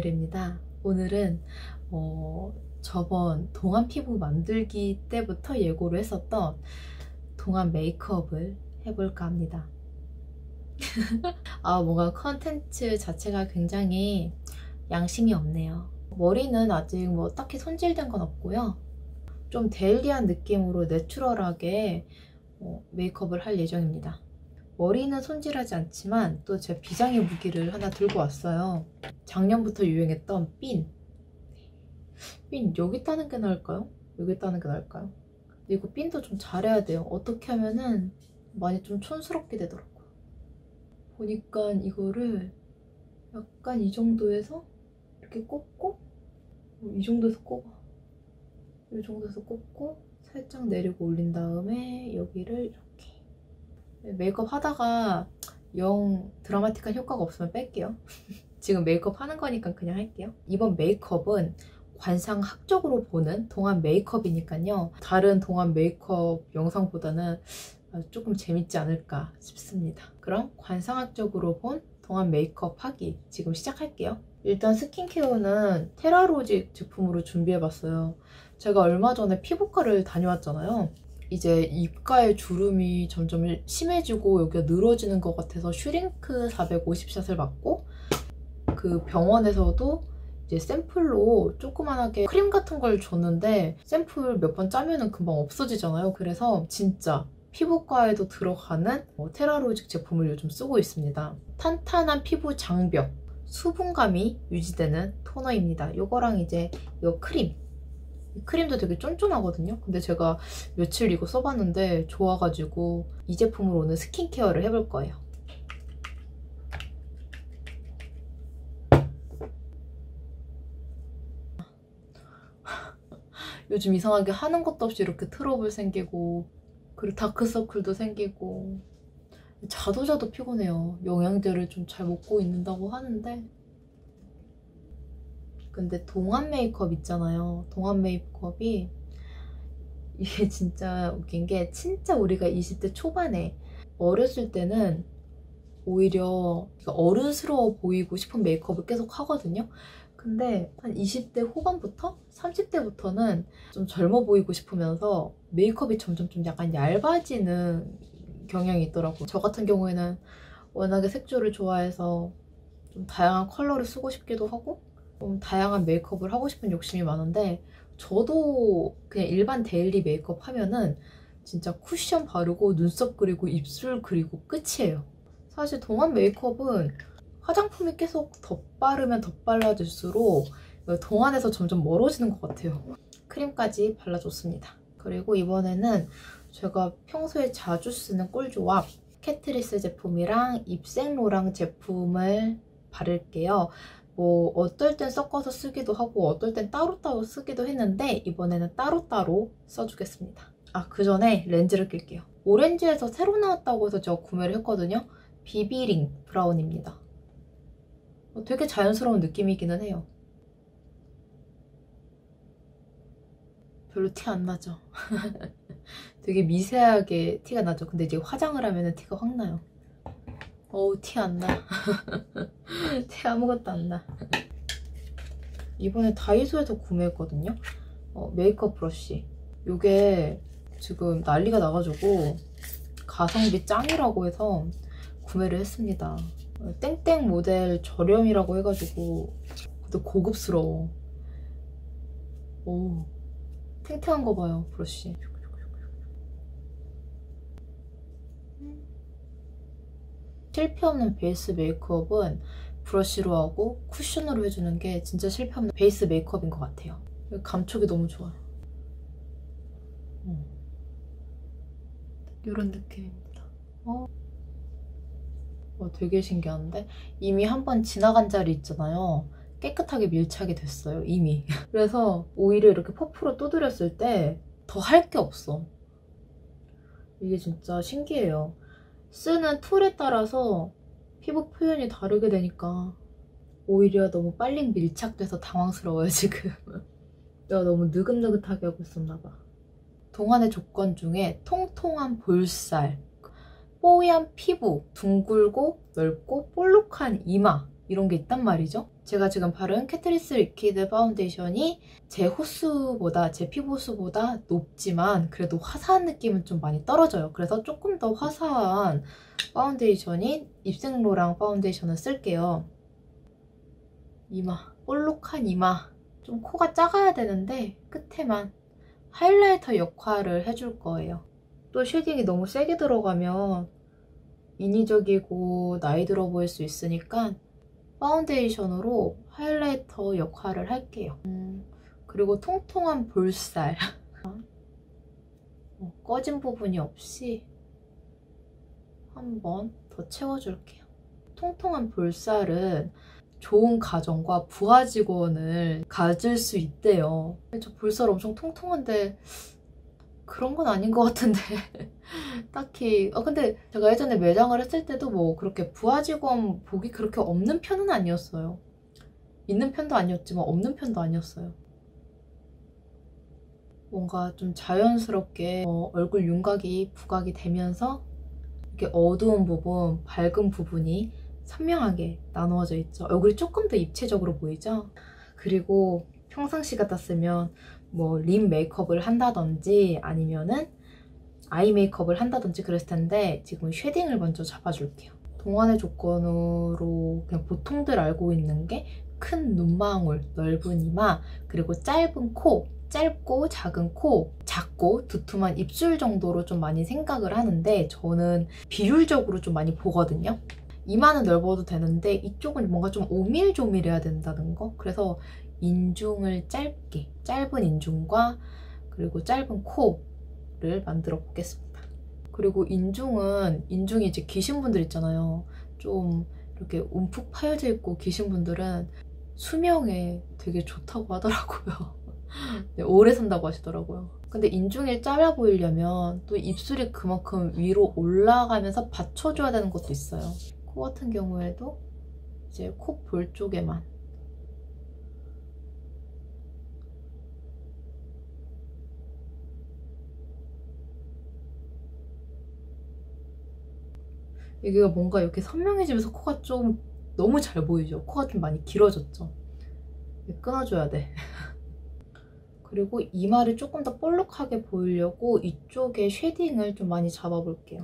오늘입니다. 오늘은 저번 동안 피부 만들기 때부터 예고를 했었던 동안 메이크업을 해볼까 합니다. 뭔가 컨텐츠 자체가 굉장히 양심이 없네요. 머리는 아직 뭐 딱히 손질된 건 없고요. 좀 데일리한 느낌으로 내추럴하게 메이크업을 할 예정입니다. 머리는 손질하지 않지만 또 제 비장의 무기를 하나 들고 왔어요. 작년부터 유행했던 핀 여기 따는 게 나을까요? 여기 따는 게 나을까요? 이거 핀도 좀 잘해야 돼요. 어떻게 하면은 많이 좀 촌스럽게 되더라고요. 보니까 이거를 약간 이 정도에서 이렇게 꽂고, 이 정도에서 꼽아. 이 정도에서 꼽고 살짝 내리고 올린 다음에 여기를 이렇게. 메이크업 하다가 영 드라마틱한 효과가 없으면 뺄게요. 지금 메이크업 하는 거니까 그냥 할게요. 이번 메이크업은 관상학적으로 보는 동안 메이크업이니까요. 다른 동안 메이크업 영상보다는 조금 재밌지 않을까 싶습니다. 그럼 관상학적으로 본 동안 메이크업 하기 지금 시작할게요. 일단 스킨케어는 테라로직 제품으로 준비해봤어요. 제가 얼마 전에 피부과를 다녀왔잖아요. 이제 입가에 주름이 점점 심해지고 여기가 늘어지는 것 같아서 슈링크 450샷을 맞고, 그 병원에서도 이제 샘플로 조그만하게 크림 같은 걸 줬는데 샘플 몇 번 짜면은 금방 없어지잖아요. 그래서 진짜 피부과에도 들어가는 테라로직 제품을 요즘 쓰고 있습니다. 탄탄한 피부 장벽, 수분감이 유지되는 토너입니다. 요거랑 이제 이 크림도 되게 쫀쫀하거든요. 근데 제가 며칠 이거 써봤는데 좋아가지고 이 제품으로 오늘 스킨케어를 해볼 거예요. 요즘 이상하게 하는 것도 없이 이렇게 트러블 생기고, 그리고 다크서클도 생기고, 자도 피곤해요. 영양제를 좀 잘 먹고 있는다고 하는데. 근데 동안 메이크업 있잖아요. 동안 메이크업이 이게 진짜 웃긴 게, 진짜 우리가 20대 초반에 어렸을 때는 오히려 어른스러워 보이고 싶은 메이크업을 계속 하거든요. 근데 한 20대 후반부터 30대부터는 좀 젊어 보이고 싶으면서 메이크업이 점점 좀 약간 얇아지는 경향이 있더라고요. 저 같은 경우에는 워낙에 색조를 좋아해서 좀 다양한 컬러를 쓰고 싶기도 하고 좀 다양한 메이크업을 하고 싶은 욕심이 많은데, 저도 그냥 일반 데일리 메이크업 하면은 진짜 쿠션 바르고 눈썹 그리고 입술 그리고 끝이에요. 사실 동안 메이크업은 화장품이 계속 덧바르면 덧발라질수록 동안에서 점점 멀어지는 것 같아요. 크림까지 발라줬습니다. 그리고 이번에는 제가 평소에 자주 쓰는 꿀조합 캐트리스 제품이랑 입생로랑 제품을 바를게요. 뭐 어떨 땐 섞어서 쓰기도 하고 어떨 땐 따로따로 쓰기도 했는데 이번에는 따로따로 써주겠습니다. 그 전에 렌즈를 낄게요. 오렌지에서 새로 나왔다고 해서 제가 구매를 했거든요. 비비링 브라운입니다. 되게 자연스러운 느낌이기는 해요. 별로 티 안 나죠? 되게 미세하게 티가 나죠? 근데 이제 화장을 하면 티가 확 나요. 티 안 나. 티 아무것도 안 나. 이번에 다이소에서 구매했거든요. 메이크업 브러쉬. 이게 지금 난리가 나가지고 가성비 짱이라고 해서 구매를 했습니다. 땡땡 모델 저렴이라고 해가지고 근데 고급스러워. 오, 탱탱한 거 봐요, 브러쉬. 실패 없는 베이스 메이크업은 브러쉬로 하고 쿠션으로 해주는 게 진짜 실패 없는 베이스 메이크업인 것 같아요. 감촉이 너무 좋아요. 이런 느낌입니다. 되게 신기한데? 이미 한 번 지나간 자리 있잖아요. 깨끗하게 밀착이 됐어요, 이미. 그래서 오히려 이렇게 퍼프로 두드렸을 때 더 할 게 없어. 이게 진짜 신기해요. 쓰는 툴에 따라서 피부 표현이 다르게 되니까 오히려 너무 빨리 밀착돼서 당황스러워요, 지금. 내가 너무 느긋느긋하게 하고 있었나 봐. 동안의 조건 중에 통통한 볼살, 뽀얀 피부, 둥글고 넓고 볼록한 이마 이런 게 있단 말이죠. 제가 지금 바른 캐트리스 리퀴드 파운데이션이 제 호수보다, 제 피부 호수보다 높지만 그래도 화사한 느낌은 좀 많이 떨어져요. 그래서 조금 더 화사한 파운데이션인 입생로랑 파운데이션을 쓸게요. 이마, 볼록한 이마. 좀 코가 작아야 되는데 끝에만 하이라이터 역할을 해줄 거예요. 또 쉐딩이 너무 세게 들어가면 인위적이고 나이 들어 보일 수 있으니까 파운데이션으로 하이라이터 역할을 할게요. 그리고 통통한 볼살 꺼진 부분이 없이 한 번 더 채워줄게요. 통통한 볼살은 좋은 가정과 부하 직원을 가질 수 있대요. 저 볼살 엄청 통통한데 그런 건 아닌 것 같은데 딱히 근데 제가 예전에 매장을 했을 때도 뭐 그렇게 부하 직원 복이 그렇게 없는 편은 아니었어요. 있는 편도 아니었지만 없는 편도 아니었어요. 뭔가 좀 자연스럽게 얼굴 윤곽이 부각이 되면서 이렇게 어두운 부분, 밝은 부분이 선명하게 나누어져 있죠. 얼굴이 조금 더 입체적으로 보이죠? 그리고 평상시 같았으면 뭐 립 메이크업을 한다든지 아니면은 아이 메이크업을 한다든지 그랬을 텐데 지금 쉐딩을 먼저 잡아줄게요. 동안의 조건으로 그냥 보통들 알고 있는 게 큰 눈망울, 넓은 이마, 그리고 짧은 코, 짧고 작은 코, 작고 두툼한 입술 정도로 좀 많이 생각을 하는데 저는 비율적으로 좀 많이 보거든요. 이마는 넓어도 되는데 이쪽은 뭔가 좀 오밀조밀해야 된다는 거. 그래서 인중을 짧게, 짧은 인중과 그리고 짧은 코를 만들어 보겠습니다. 그리고 인중이 이제 기신 분들 있잖아요. 좀 이렇게 움푹 파여져 있고 기신 분들은 수명에 되게 좋다고 하더라고요. 네, 오래 산다고 하시더라고요. 근데 인중이 짧아 보이려면 또 입술이 그만큼 위로 올라가면서 받쳐줘야 되는 것도 있어요. 코 같은 경우에도 이제 코 볼 쪽에만 이게 뭔가 이렇게 선명해지면서 코가 좀 너무 잘 보이죠? 코가 좀 많이 길어졌죠? 끊어줘야 돼. 그리고 이마를 조금 더 볼록하게 보이려고 이쪽에 쉐딩을 좀 많이 잡아볼게요.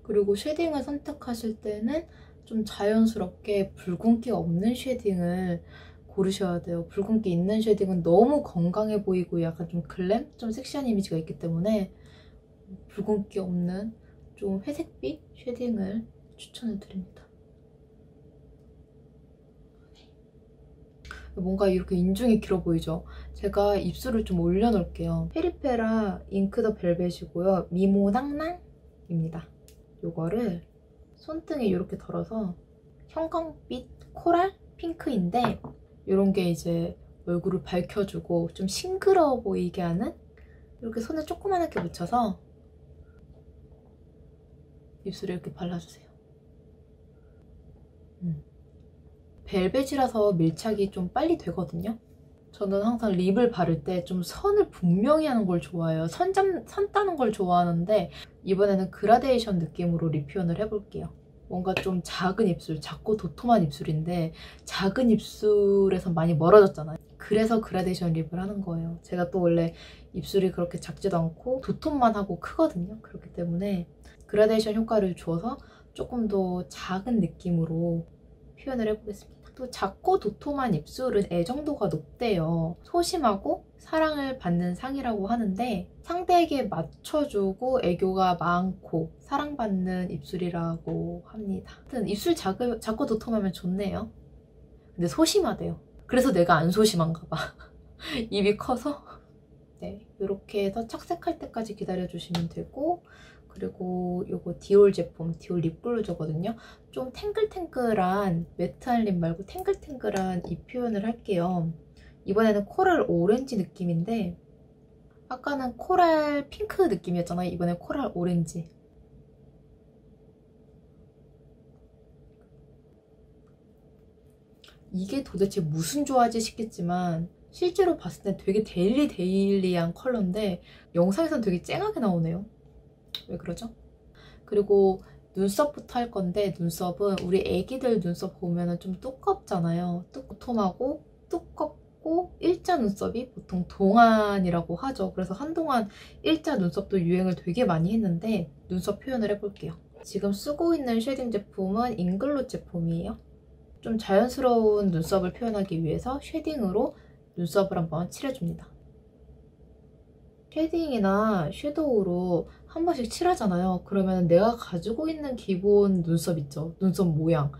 그리고 쉐딩을 선택하실 때는 좀 자연스럽게 붉은기 없는 쉐딩을 고르셔야 돼요. 붉은기 있는 쉐딩은 너무 건강해 보이고 약간 좀 글램? 좀 섹시한 이미지가 있기 때문에 붉은기 없는 좀 회색빛 쉐딩을 추천을 드립니다. 뭔가 이렇게 인중이 길어 보이죠? 제가 입술을 좀 올려놓을게요. 페리페라 잉크 더 벨벳이고요. 미모 낭낭입니다. 요거를 손등에 이렇게 덜어서 형광빛 코랄 핑크인데 이런 게 이제 얼굴을 밝혀주고 좀 싱그러워 보이게 하는 이렇게 손에 조그맣게 묻혀서 입술에 이렇게 발라주세요. 벨벳이라서 밀착이 좀 빨리 되거든요. 저는 항상 립을 바를 때 좀 선을 분명히 하는 걸 좋아해요. 선 따는 걸 좋아하는데 이번에는 그라데이션 느낌으로 립 표현을 해볼게요. 뭔가 좀 작은 입술, 작고 도톰한 입술인데 작은 입술에서 많이 멀어졌잖아요. 그래서 그라데이션 립을 하는 거예요. 제가 또 원래 입술이 그렇게 작지도 않고 도톰만 하고 크거든요. 그렇기 때문에 그라데이션 효과를 주어서 조금 더 작은 느낌으로 표현을 해보겠습니다. 또 작고 도톰한 입술은 애정도가 높대요. 소심하고 사랑을 받는 상이라고 하는데 상대에게 맞춰주고 애교가 많고 사랑받는 입술이라고 합니다. 하여튼 입술 작고 도톰하면 좋네요. 근데 소심하대요. 그래서 내가 안 소심한가 봐. 입이 커서. 네, 이렇게 해서 착색할 때까지 기다려주시면 되고 그리고 이거 디올 제품, 디올 립글루저거든요. 좀 탱글탱글한 매트한 립 말고 탱글탱글한 이 표현을 할게요. 이번에는 코랄 오렌지 느낌인데 아까는 코랄 핑크 느낌이었잖아요. 이번엔 코랄 오렌지. 이게 도대체 무슨 조화지 싶겠지만 실제로 봤을 때 되게 데일리한 컬러인데 영상에서는 되게 쨍하게 나오네요. 왜 그러죠? 그리고 눈썹부터 할 건데, 눈썹은 우리 애기들 눈썹 보면은 좀 두껍잖아요. 도톰하고 두껍고 일자 눈썹이 보통 동안이라고 하죠. 그래서 한동안 일자 눈썹도 유행을 되게 많이 했는데 눈썹 표현을 해볼게요. 지금 쓰고 있는 쉐딩 제품은 잉글로 제품이에요. 좀 자연스러운 눈썹을 표현하기 위해서 쉐딩으로 눈썹을 한번 칠해줍니다. 쉐딩이나 섀도우로 한 번씩 칠하잖아요. 그러면 내가 가지고 있는 기본 눈썹 있죠? 눈썹 모양.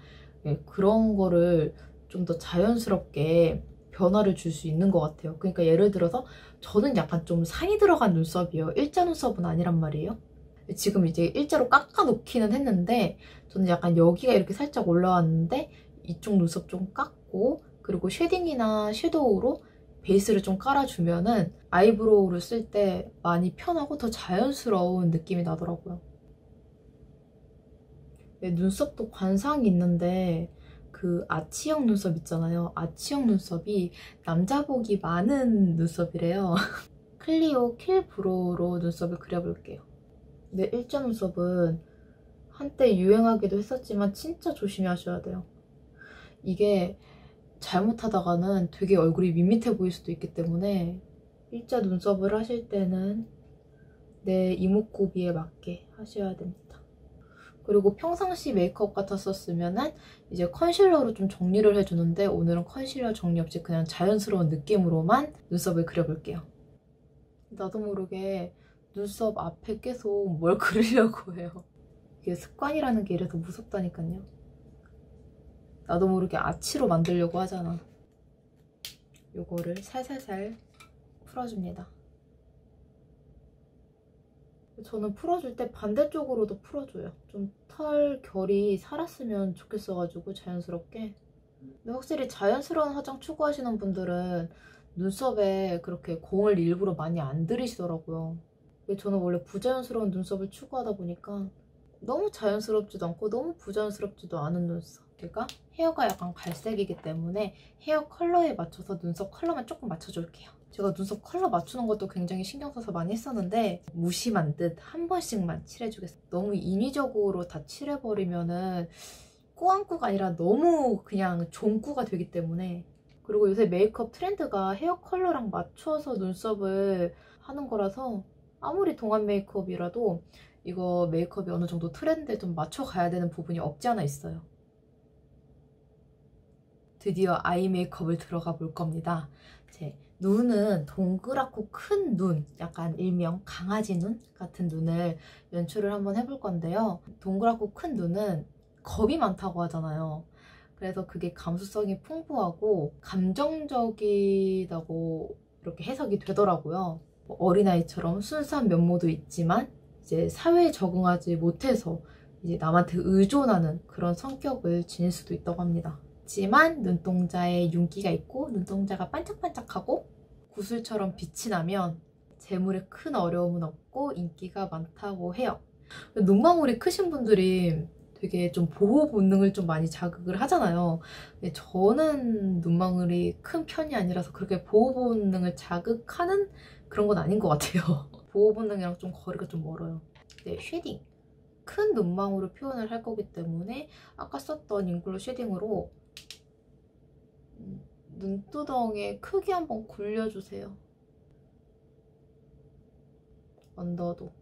네, 그런 거를 좀 더 자연스럽게 변화를 줄 수 있는 것 같아요. 그러니까 예를 들어서 저는 약간 좀 산이 들어간 눈썹이에요. 일자 눈썹은 아니란 말이에요. 지금 이제 일자로 깎아 놓기는 했는데 저는 약간 여기가 이렇게 살짝 올라왔는데 이쪽 눈썹 좀 깎고 그리고 쉐딩이나 섀도우로 베이스를 좀 깔아주면은 아이브로우를 쓸 때 많이 편하고 더 자연스러운 느낌이 나더라고요. 네, 눈썹도 관상이 있는데 그 아치형 눈썹 있잖아요. 아치형 눈썹이 남자복이 많은 눈썹이래요. 클리오 킬 브로우로 눈썹을 그려볼게요. 네, 일자 눈썹은 한때 유행하기도 했었지만 진짜 조심히 하셔야 돼요. 이게 잘못하다가는 되게 얼굴이 밋밋해 보일 수도 있기 때문에 일자 눈썹을 하실 때는 내 이목구비에 맞게 하셔야 됩니다. 그리고 평상시 메이크업 같았었으면은 이제 컨실러로 좀 정리를 해주는데 오늘은 컨실러 정리 없이 그냥 자연스러운 느낌으로만 눈썹을 그려볼게요. 나도 모르게 눈썹 앞에 계속 뭘 그리려고 해요. 이게 습관이라는 게 이래서 무섭다니까요. 나도 모르게 아치로 만들려고 하잖아. 요거를 살살살 풀어줍니다. 저는 풀어줄 때 반대쪽으로도 풀어줘요. 좀 털 결이 살았으면 좋겠어가지고 자연스럽게. 근데 확실히 자연스러운 화장 추구하시는 분들은 눈썹에 그렇게 공을 일부러 많이 안 들이시더라고요. 저는 원래 부자연스러운 눈썹을 추구하다 보니까 너무 자연스럽지도 않고 너무 부자연스럽지도 않은 눈썹. 제가 헤어가 약간 갈색이기 때문에 헤어 컬러에 맞춰서 눈썹 컬러만 조금 맞춰줄게요. 제가 눈썹 컬러 맞추는 것도 굉장히 신경 써서 많이 했었는데 무심한 듯 한 번씩만 칠해주겠어요. 너무 인위적으로 다 칠해버리면은 꾸안꾸가 아니라 너무 그냥 종꾸가 되기 때문에. 그리고 요새 메이크업 트렌드가 헤어 컬러랑 맞춰서 눈썹을 하는 거라서 아무리 동안 메이크업이라도 이거 메이크업이 어느 정도 트렌드에 좀 맞춰가야 되는 부분이 없지 않아 있어요. 드디어 아이 메이크업을 들어가 볼 겁니다. 제 눈은 동그랗고 큰 눈, 약간 일명 강아지 눈 같은 눈을 연출을 한번 해볼 건데요. 동그랗고 큰 눈은 겁이 많다고 하잖아요. 그래서 그게 감수성이 풍부하고 감정적이다고 이렇게 해석이 되더라고요. 어린아이처럼 순수한 면모도 있지만 이제 사회에 적응하지 못해서 이제 남한테 의존하는 그런 성격을 지닐 수도 있다고 합니다. 하지만 눈동자에 윤기가 있고 눈동자가 반짝반짝하고 구슬처럼 빛이 나면 재물에 큰 어려움은 없고 인기가 많다고 해요. 눈망울이 크신 분들이 되게 좀 보호 본능을 좀 많이 자극을 하잖아요. 근데 저는 눈망울이 큰 편이 아니라서 그렇게 보호 본능을 자극하는 그런 건 아닌 것 같아요. 보호 본능이랑 좀 거리가 좀 멀어요. 네, 쉐딩. 큰 눈망울을 표현을 할 거기 때문에 아까 썼던 잉글로 쉐딩으로 눈두덩이에 크게 한번 굴려주세요. 언더도.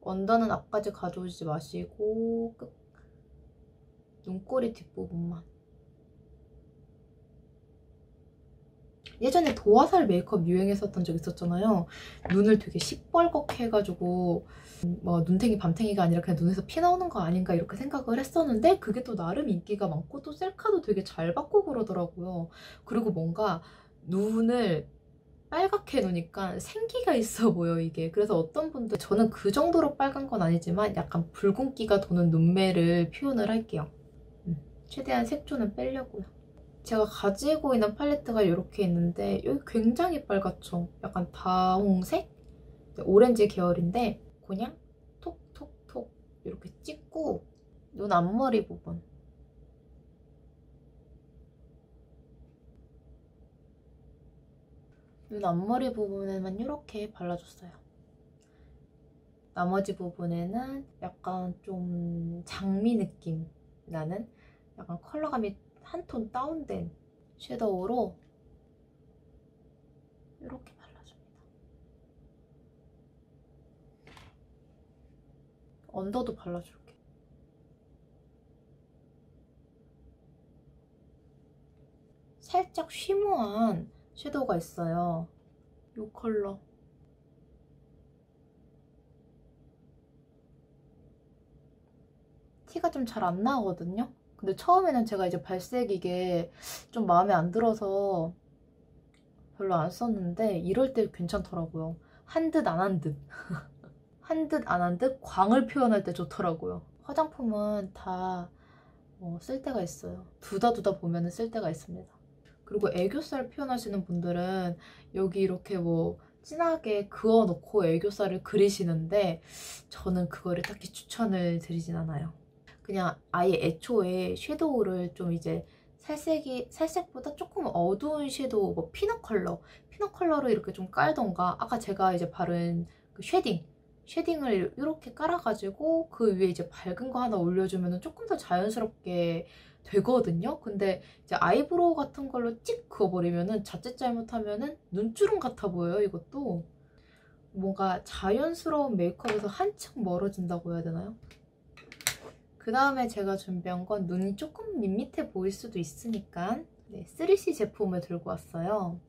언더는 앞까지 가져오지 마시고 눈꼬리 뒷부분만. 예전에 도화살 메이크업 유행했었던 적 있었잖아요. 눈을 되게 시뻘겋게 해가지고 뭐 눈탱이 밤탱이가 아니라 그냥 눈에서 피 나오는 거 아닌가 이렇게 생각을 했었는데 그게 또 나름 인기가 많고 또 셀카도 되게 잘 받고 그러더라고요. 그리고 뭔가 눈을 빨갛게 해놓으니까 생기가 있어 보여 이게. 그래서 어떤 분들, 저는 그 정도로 빨간 건 아니지만 약간 붉은기가 도는 눈매를 표현을 할게요. 최대한 색조는 빼려고요. 제가 가지고 있는 팔레트가 이렇게 있는데 여기 굉장히 빨갛죠? 약간 다홍색? 오렌지 계열인데 그냥 톡톡톡 이렇게 찍고 눈 앞머리 부분 눈 앞머리 부분에만 이렇게 발라줬어요. 나머지 부분에는 약간 좀 장미 느낌 나는 약간 컬러감이 한 톤 다운된 섀도우로 이렇게 발라줍니다. 언더도 발라줄게. 살짝 쉬머한 섀도우가 있어요. 이 컬러. 티가 좀 잘 안 나거든요. 근데 처음에는 제가 이제 발색 이게 좀 마음에 안 들어서 별로 안 썼는데 이럴 때 괜찮더라고요. 한 듯 안 한 듯. 한 듯 안 한 듯 광을 표현할 때 좋더라고요. 화장품은 다 쓸 때가 있어요. 두다 보면은 쓸 때가 있습니다. 그리고 애교살 표현하시는 분들은 여기 이렇게 뭐 진하게 그어놓고 애교살을 그리시는데 저는 그거를 딱히 추천을 드리진 않아요. 그냥 아예 애초에 섀도우를 좀 이제 살색보다 조금 어두운 섀도우, 뭐 피넛 컬러를 이렇게 좀 깔던가, 아까 제가 이제 바른 그 쉐딩을 이렇게 깔아가지고 그 위에 이제 밝은 거 하나 올려주면 조금 더 자연스럽게 되거든요. 근데 이제 아이브로우 같은 걸로 찍 그어버리면은 자칫 잘못하면은 눈주름 같아 보여요. 이것도 뭔가 자연스러운 메이크업에서 한층 멀어진다고 해야 되나요? 그 다음에 제가 준비한 건 눈이 조금 밋밋해 보일 수도 있으니까 3C 제품을 들고 왔어요.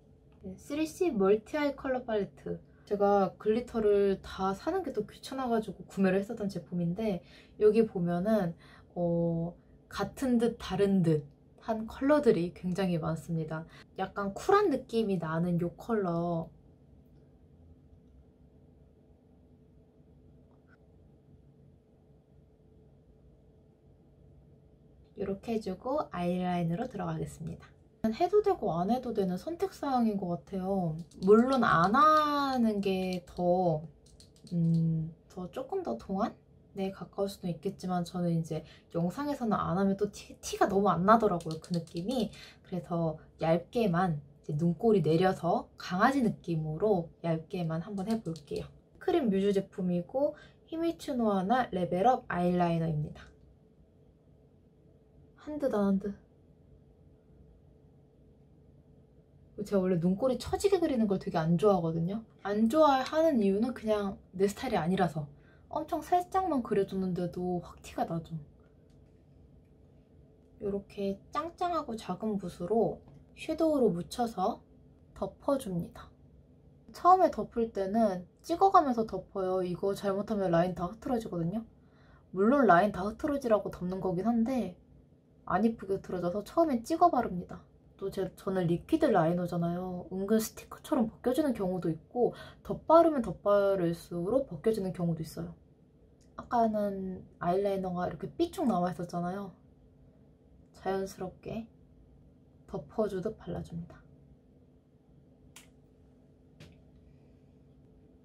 3C 멀티 아이 컬러 팔레트. 제가 글리터를 다 사는 게 또 귀찮아가지고 구매를 했었던 제품인데, 여기 보면은 같은 듯 다른 듯 한 컬러들이 굉장히 많습니다. 약간 쿨한 느낌이 나는 이 컬러, 이렇게 해주고 아이라인으로 들어가겠습니다. 해도 되고 안 해도 되는 선택사항인 것 같아요. 물론 안 하는 게 더 조금 더 동안에 가까울 수도 있겠지만, 저는 이제 영상에서는 안 하면 또 티가 너무 안 나더라고요, 그 느낌이. 그래서 얇게만 이제 눈꼬리 내려서 강아지 느낌으로 얇게만 한번 해볼게요. 크림 뮤즈 제품이고 히미츠노아나 레벨업 아이라이너입니다. 한 듯 안 한 듯. 제가 원래 눈꼬리 처지게 그리는 걸 되게 안 좋아하거든요. 안 좋아하는 이유는 그냥 내 스타일이 아니라서. 엄청 살짝만 그려줬는데도 확 티가 나죠. 이렇게 짱짱하고 작은 붓으로 섀도우로 묻혀서 덮어줍니다. 처음에 덮을 때는 찍어가면서 덮어요. 이거 잘못하면 라인 다 흐트러지거든요. 물론 라인 다 흐트러지라고 덮는 거긴 한데 안 이쁘게 흐트러져서 처음엔 찍어 바릅니다. 또 저는 리퀴드 라이너잖아요. 은근 스티커처럼 벗겨지는 경우도 있고 덧바르면 덧바를수록 벗겨지는 경우도 있어요. 아까는 아이라이너가 이렇게 삐쭉 나와 있었잖아요. 자연스럽게 덮어주듯 발라줍니다.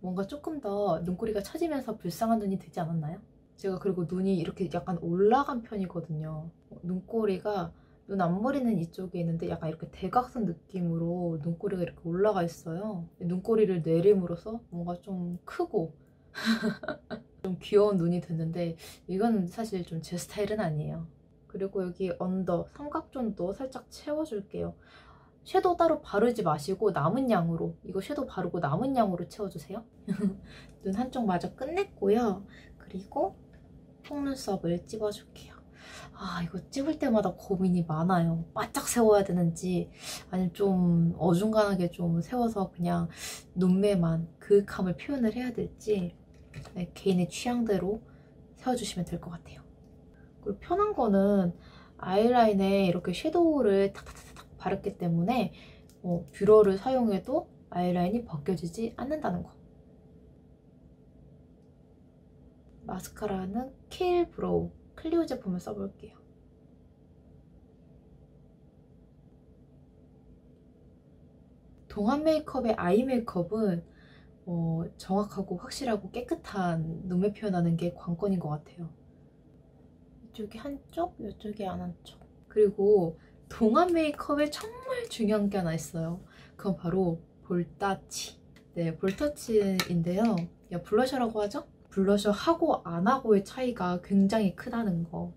뭔가 조금 더 눈꼬리가 처지면서 불쌍한 눈이 되지 않았나요? 제가 그리고 눈이 이렇게 약간 올라간 편이거든요. 눈꼬리가, 눈 앞머리는 이쪽에 있는데 약간 이렇게 대각선 느낌으로 눈꼬리가 이렇게 올라가 있어요. 눈꼬리를 내림으로써 뭔가 좀 크고 좀 귀여운 눈이 됐는데, 이건 사실 좀 제 스타일은 아니에요. 그리고 여기 언더, 삼각존도 살짝 채워줄게요. 섀도우 따로 바르지 마시고 남은 양으로, 이거 섀도우 바르고 남은 양으로 채워주세요. 눈 한쪽 마저 끝냈고요. 그리고 속눈썹을 찝어줄게요. 이거 찝을 때마다 고민이 많아요. 바짝 세워야 되는지 아니면 좀 어중간하게 좀 세워서 그냥 눈매만 그윽함을 표현을 해야 될지, 개인의 취향대로 세워주시면 될 것 같아요. 그리고 편한 거는 아이라인에 이렇게 섀도우를 탁탁탁 바르기 때문에 뷰러를 사용해도 아이라인이 벗겨지지 않는다는 거. 마스카라는 케일 브로우 클리오 제품을 써볼게요. 동안 메이크업의 아이 메이크업은 정확하고 확실하고 깨끗한 눈매 표현하는 게 관건인 것 같아요. 이쪽이 한쪽, 이쪽이 안 한쪽. 그리고 동안 메이크업에 정말 중요한 게 하나 있어요. 그건 바로 볼터치. 네, 볼터치인데요. 블러셔라고 하죠? 블러셔 하고 안 하고의 차이가 굉장히 크다는 거.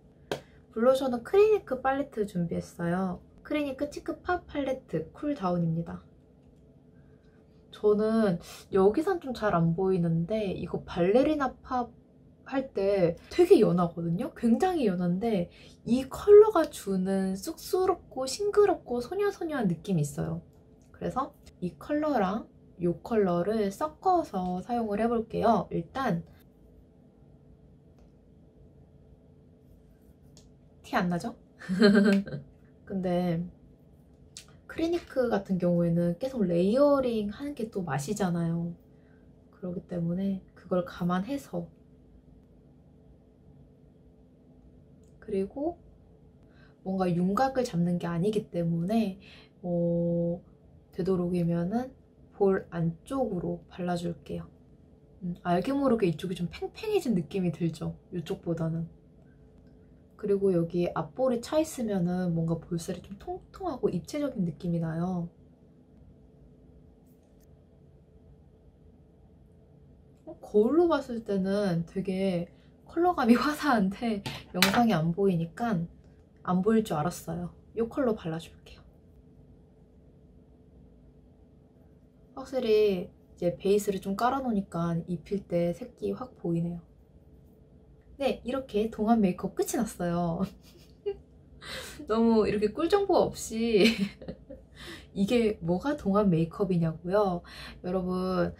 블러셔는 크리니크 팔레트 준비했어요. 크리니크 치크팝 팔레트 쿨다운입니다. 저는 여기선 좀 잘 안 보이는데 이거 발레리나 팝 할 때 되게 연하거든요? 굉장히 연한데 이 컬러가 주는 쑥스럽고 싱그럽고 소녀소녀한 느낌이 있어요. 그래서 이 컬러랑 이 컬러를 섞어서 사용을 해볼게요. 일단 티 안 나죠? 근데 크리니크 같은 경우에는 계속 레이어링 하는 게 또 맛이잖아요. 그렇기 때문에 그걸 감안해서, 그리고 뭔가 윤곽을 잡는 게 아니기 때문에 되도록이면은 볼 안쪽으로 발라줄게요. 알게 모르게 이쪽이 좀 팽팽해진 느낌이 들죠? 이쪽보다는. 그리고 여기 앞볼이 차 있으면은 뭔가 볼살이 좀 통통하고 입체적인 느낌이 나요. 거울로 봤을 때는 되게 컬러감이 화사한데 영상이 안 보이니까 안 보일 줄 알았어요. 이 컬러 발라줄게요. 확실히 이제 베이스를 좀 깔아놓으니까 입힐 때 색이 확 보이네요. 네, 이렇게 동안 메이크업 끝이 났어요. 너무 이렇게 꿀정보 없이 이게 뭐가 동안 메이크업이냐고요? 여러분,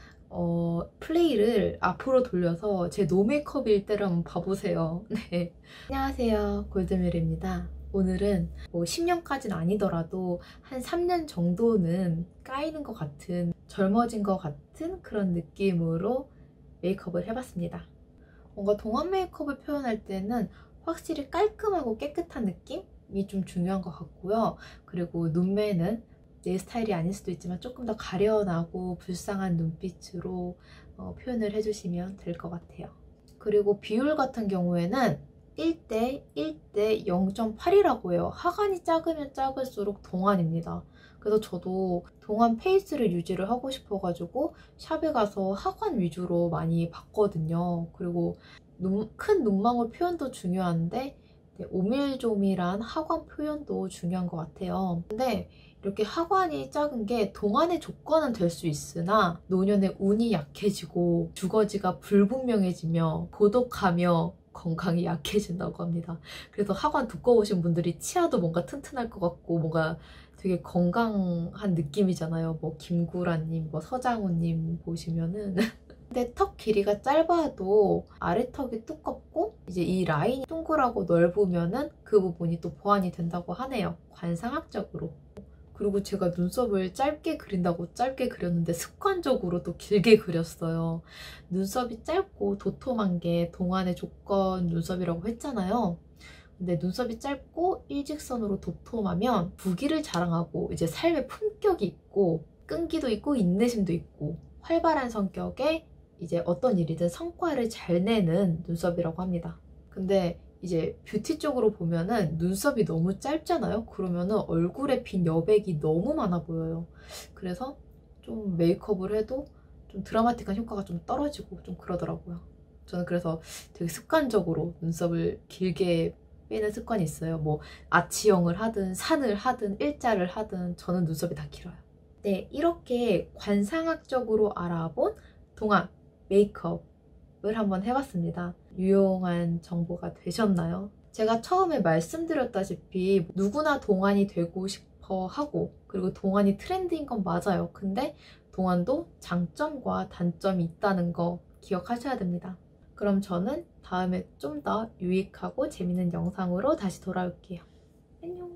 플레이를 앞으로 돌려서 제 노메이크업일 때를 한번 봐보세요. 네. 안녕하세요, 골드메리입니다. 오늘은 뭐 10년까지는 아니더라도 한 3년 정도는 까이는 것 같은, 젊어진 것 같은 그런 느낌으로 메이크업을 해봤습니다. 뭔가 동안 메이크업을 표현할 때는 확실히 깔끔하고 깨끗한 느낌이 좀 중요한 것 같고요. 그리고 눈매는 내 스타일이 아닐 수도 있지만 조금 더 가려나고 불쌍한 눈빛으로 표현을 해주시면 될 것 같아요. 그리고 비율 같은 경우에는 1대 1대 0.8이라고 해요. 하관이 작으면 작을수록 동안입니다. 그래서 저도 동안 페이스를 유지를 하고 싶어가지고 샵에 가서 하관 위주로 많이 봤거든요. 그리고 큰 눈망울 표현도 중요한데 오밀조밀한 하관 표현도 중요한 것 같아요. 근데 이렇게 하관이 작은 게 동안의 조건은 될 수 있으나 노년의 운이 약해지고 주거지가 불분명해지며 고독하며 건강이 약해진다고 합니다. 그래서 하관 두꺼우신 분들이 치아도 뭔가 튼튼할 것 같고 뭔가 되게 건강한 느낌이잖아요. 뭐 김구라님, 뭐 서장훈님 보시면은 근데 턱 길이가 짧아도 아래턱이 두껍고 이제 이 라인이 둥글하고 넓으면은 그 부분이 또 보완이 된다고 하네요. 관상학적으로. 그리고 제가 눈썹을 짧게 그린다고 짧게 그렸는데 습관적으로 또 길게 그렸어요. 눈썹이 짧고 도톰한 게 동안의 조건 눈썹이라고 했잖아요. 근데 눈썹이 짧고 일직선으로 도톰하면 부기를 자랑하고 이제 삶의 품격이 있고 끈기도 있고 인내심도 있고 활발한 성격에 이제 어떤 일이든 성과를 잘 내는 눈썹이라고 합니다. 근데 이제 뷰티 쪽으로 보면은 눈썹이 너무 짧잖아요? 그러면은 얼굴에 빈 여백이 너무 많아 보여요. 그래서 좀 메이크업을 해도 좀 드라마틱한 효과가 좀 떨어지고 좀 그러더라고요. 저는 그래서 되게 습관적으로 눈썹을 길게 빼는 습관이 있어요. 뭐 아치형을 하든 산을 하든 일자를 하든 저는 눈썹이 다 길어요. 네, 이렇게 관상학적으로 알아본 동안 메이크업을 한번 해봤습니다. 유용한 정보가 되셨나요? 제가 처음에 말씀드렸다시피 누구나 동안이 되고 싶어 하고 그리고 동안이 트렌드인 건 맞아요. 근데 동안도 장점과 단점이 있다는 거 기억하셔야 됩니다. 그럼 저는 다음에 좀 더 유익하고 재밌는 영상으로 다시 돌아올게요. 안녕!